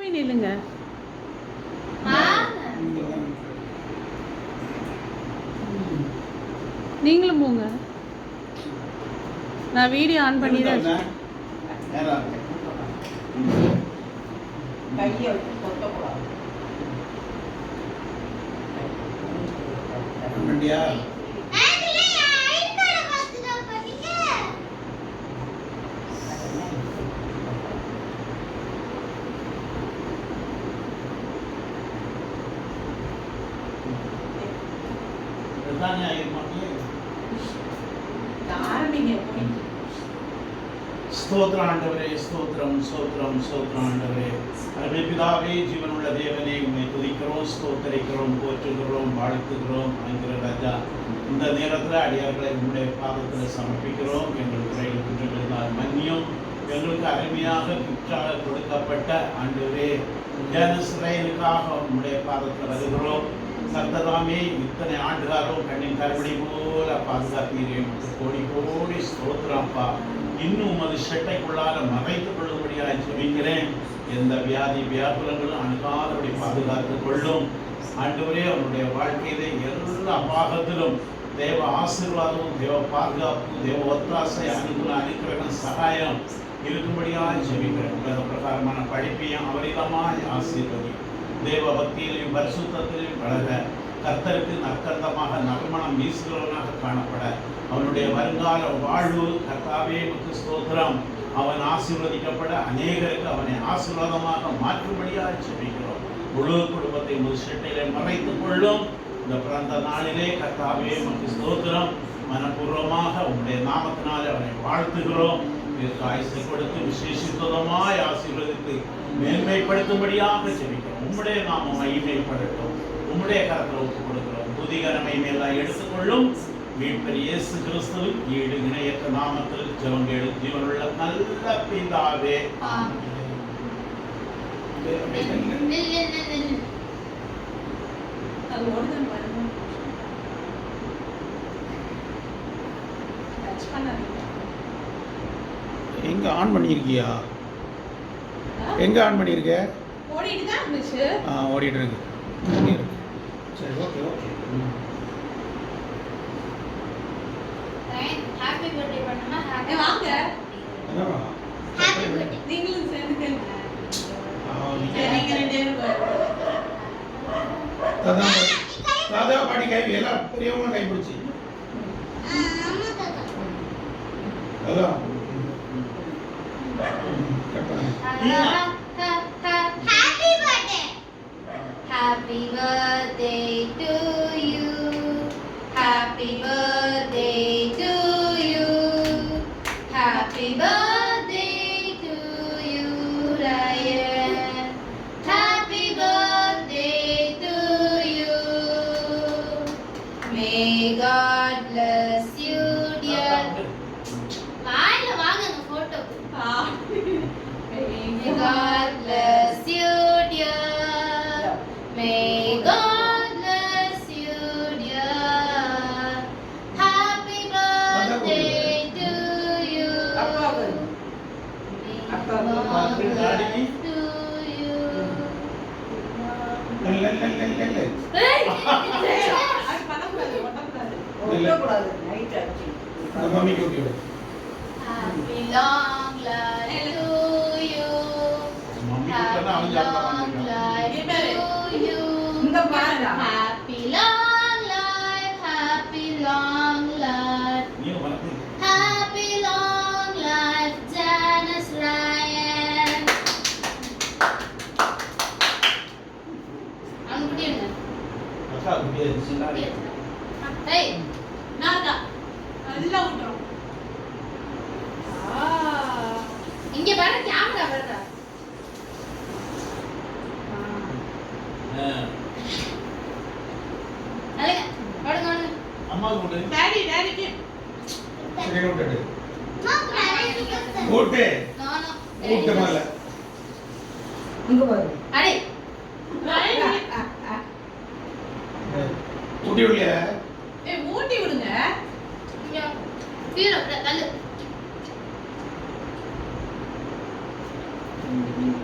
போய் நில்லுங்க. நீங்களும் போங்க. நான் வீடியோ ஆன் பண்ணி தான் கையை வச்சு கொத்தக்கூடாது. ஸ்தோத்திரம் ஆண்டவரே, ஸ்தோத்திரம் ஸ்தோத்திரம் ஸ்தோத்திரம் ஆண்டவரே. அருமை பிதாவே, ஜீவனுள்ள தேவனே, உம்மை துதிக்கிறோம், ஸ்தோத்தரிக்கிறோம், போற்றுகிறோம், வாழ்த்துகிறோம். ஆங்கிற ராஜா, இந்த நேரத்தில் அடியார்களை உங்களுடைய பாதத்தில் சமர்ப்பிக்கிறோம். எங்கள் குறைகள் குற்றங்களினால் மன்னியும். எங்களுக்கு அருமையாக கிஃப்டாக கொடுக்கப்பட்ட ஆண்டவரே இஸ்ரவேலுக்காக உங்களுடைய பாதத்தில் வருகிறோம். சத்ததாமே இத்தனை ஆண்டுகாரம் கண்ணின் கருவடி போல பாதுகாத்தீரே, கோடி கோடி ஸ்தோத்திரப்பா. இன்னும் உமது ஷெட்டைக்குள்ளார மறைத்துக் கொள்ளும்படியாக ஜெபிக்கிறேன். எந்த வியாதி வியாகுலங்களும் அணுகாதபடி பாதுகாத்துக் கொள்ளும் ஆண்டவரே. அவனுடைய வாழ்க்கையிலே எல்லா பாகத்திலும் தேவ ஆசீர்வாதமும் தேவ பாதுகாப்பும் தேவ ஒத்தாசை அனுகூல அனுக்கிரகம் சகாயம் இருக்கும்படியாக ஜெபிக்கிறேன். பிரகாரமான படிப்பையும் அவரிதமாய் ஆசீர்வதி. தேவ பக்தியிலையும் பரிசுத்தத்திலையும் வளர, கர்த்தருக்கு நற்கந்தமாக நறுமணம் வீசுகிறவனாக காணப்பட, அவனுடைய வருங்கால வாழ்வு கர்த்தாவே உமக்கு ஸ்தோத்திரம். அவன் ஆசீர்வதிக்கப்பட அநேகருக்கு அவனை ஆசீர்வாதமாக மாற்றும்படியாக ஜெபிக்கிறோம். முழு குடும்பத்தை முழு ஷெட்டிலே மறைத்துக் கொள்ளும். இந்த பிறந்த நாளிலே கர்த்தாவே உமக்கு ஸ்தோத்திரம். மனப்பூர்வமாக உங்களுடைய நாமத்தினாலே அவனை வாழ்த்துகிறோம். இதற்கு ஆயுசை கொடுத்து விசேஷித்தமாய் ஆசீர்வதித்து மேன்மைப்படுத்தும்படியாக ஜெபிக்கிறோம். உம்முடைய நாமம் மகிமைப்படட்டும். உம்முடைய கரத்தில் ஒப்புக் கொடுக்கிறோம். துதிகரமை மேலாம் எடுத்துக்கொள்ளும். மீட்பர் இயேசு கிறிஸ்துவின் ஈடு இணையற்ற நாமத்தில் ஜெபம் கேளு ஜீவனுள்ள நல்ல பிதாவே. எங்க ஆன் பண்ணியிருக்கியா? எங்க ஆன் பண்ணியிருக்க? ஓடிட்டு தான் இருந்துச்சு. ஓடிட்டு இருக்கு. சரி, ஓகே ஓகே. ஹாப்பி பர்த்டே பண்ணமா? ஹாப்பி வாங்க. Happy birthday. நீங்களும் சேர்ந்துக்கங்க. நீங்க ரெண்டு தாதா பாட்டி கை எல்லாம் பெரியவங்க கை பிடிச்சி அதான் Happy birthday. Happy birthday to you. Happy birthday to you. Happy birthday to you, Ryan. Happy birthday to you. May God bless you, dear. வாயில வாங்க photo. May God bless you, dear. May God bless you, dear. Happy birthday to you. May God bless to you. ஒட்டக்கூடாது. Night ஆச்சு. மம்மிக்கு okay. Happy long life to you. Happy long life to you. இங்க பாருங்க. Happy long life, happy long life. Happy long life, Janice Ryan. அங்க குடிங்க. அக்கா குடியே சின்னாரி. ஏய், நாதா நல்லா விட்டுறோம். இங்க பாரு கேமரா வருதா? அழகா பாருங்க பாருங்க. அம்மா கூடு. டாடிக்கு சரி விட்டுடு. நோ ஓட்டு நோ. ஓட்டு மேல இங்க பாரு. அடே ஊட்டி விடலையா? ஊட்டி விடுங்க. இங்க கீழே தள்ளு.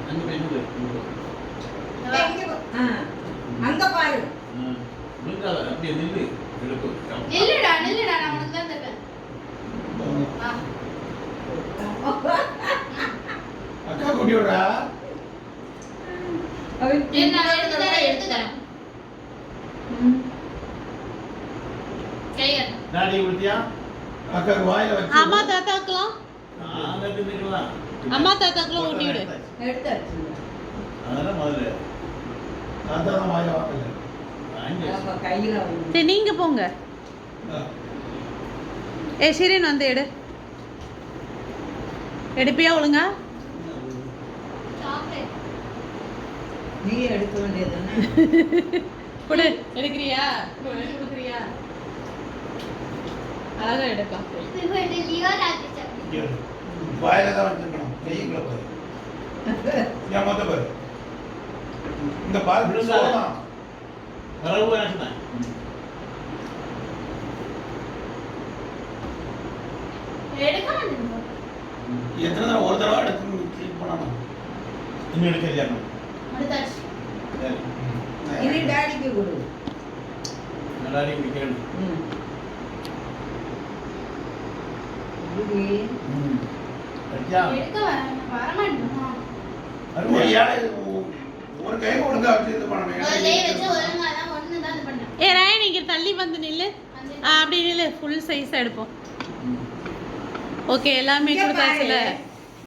அங்க போய் அங்க பாரு. நின்றாத அப்படியே நில்லு எடுப்பு நில்லுடா நில்லுடா நான் உனக்கு தான் தருவேன் ஆ. அக்கா குட்டி விடுறா. சரி, நான் எடுத்து தரேன் கை கட்டு. டாடி கொடுத்தியா அக்காக்கு வாயில வச்சு. அம்மா தாத்தாக்கலாம் நாங்க தின்னுக்கலாம் அம்மா தாத்தாக்குலாம் ஊட்டி விடு. எடுத்தாச்சு. அதெல்லாம் முதல்ல தாத்தா தான் வாயில வாங்கல. வாங்கி நம்ம கையில வந்து. சரி நீங்க போங்க. ஷிரின் வந்து எடு. எடுப்பியா ஒழுங்கா? சாக்லேட். நீ எடுக்க வேண்டியதுதானே. கொடு. எடுக்கிறியா? கொடுக்குறியா? அழகா எடுக்கலாம். இது வந்து லியோரா கிச்சன். இங்க வாயில தான் வச்சிருக்கணும். கைக்குள்ள பாரு. ஏன் மொத்த பாரு. இந்த பால் விழுந்தாதான். வரவு எனக்கு தான் எடுக்க மாட்டேன். எத்தனை தடவை ஒரு தடவை எடுத்து கிளிக் பண்ணணும். இன்னும் எடுக்க அடுத்தாச்சு. இது டாடிக்கு கொடு. எல்லாரையும் இப்படி கேளு இது அடிச்சா எடுக்க வரமாட்டேன். ஒரு ஏழை ஒரு கை ஒழுங்கா வச்சு இது பண்ணணும். ஒரு கை வச்சு ஒழுங்கா தான் ஒண்ணு தான் இது பண்ணேன். ஏ ராயன் இங்க தள்ளி வந்து நில்லு. அப்படி நில்லு. ஃபுல் சைஸ் எடுப்போம். ஓகே எல்லாமே இங்க கொடுத்தாச்சுல. பாரு.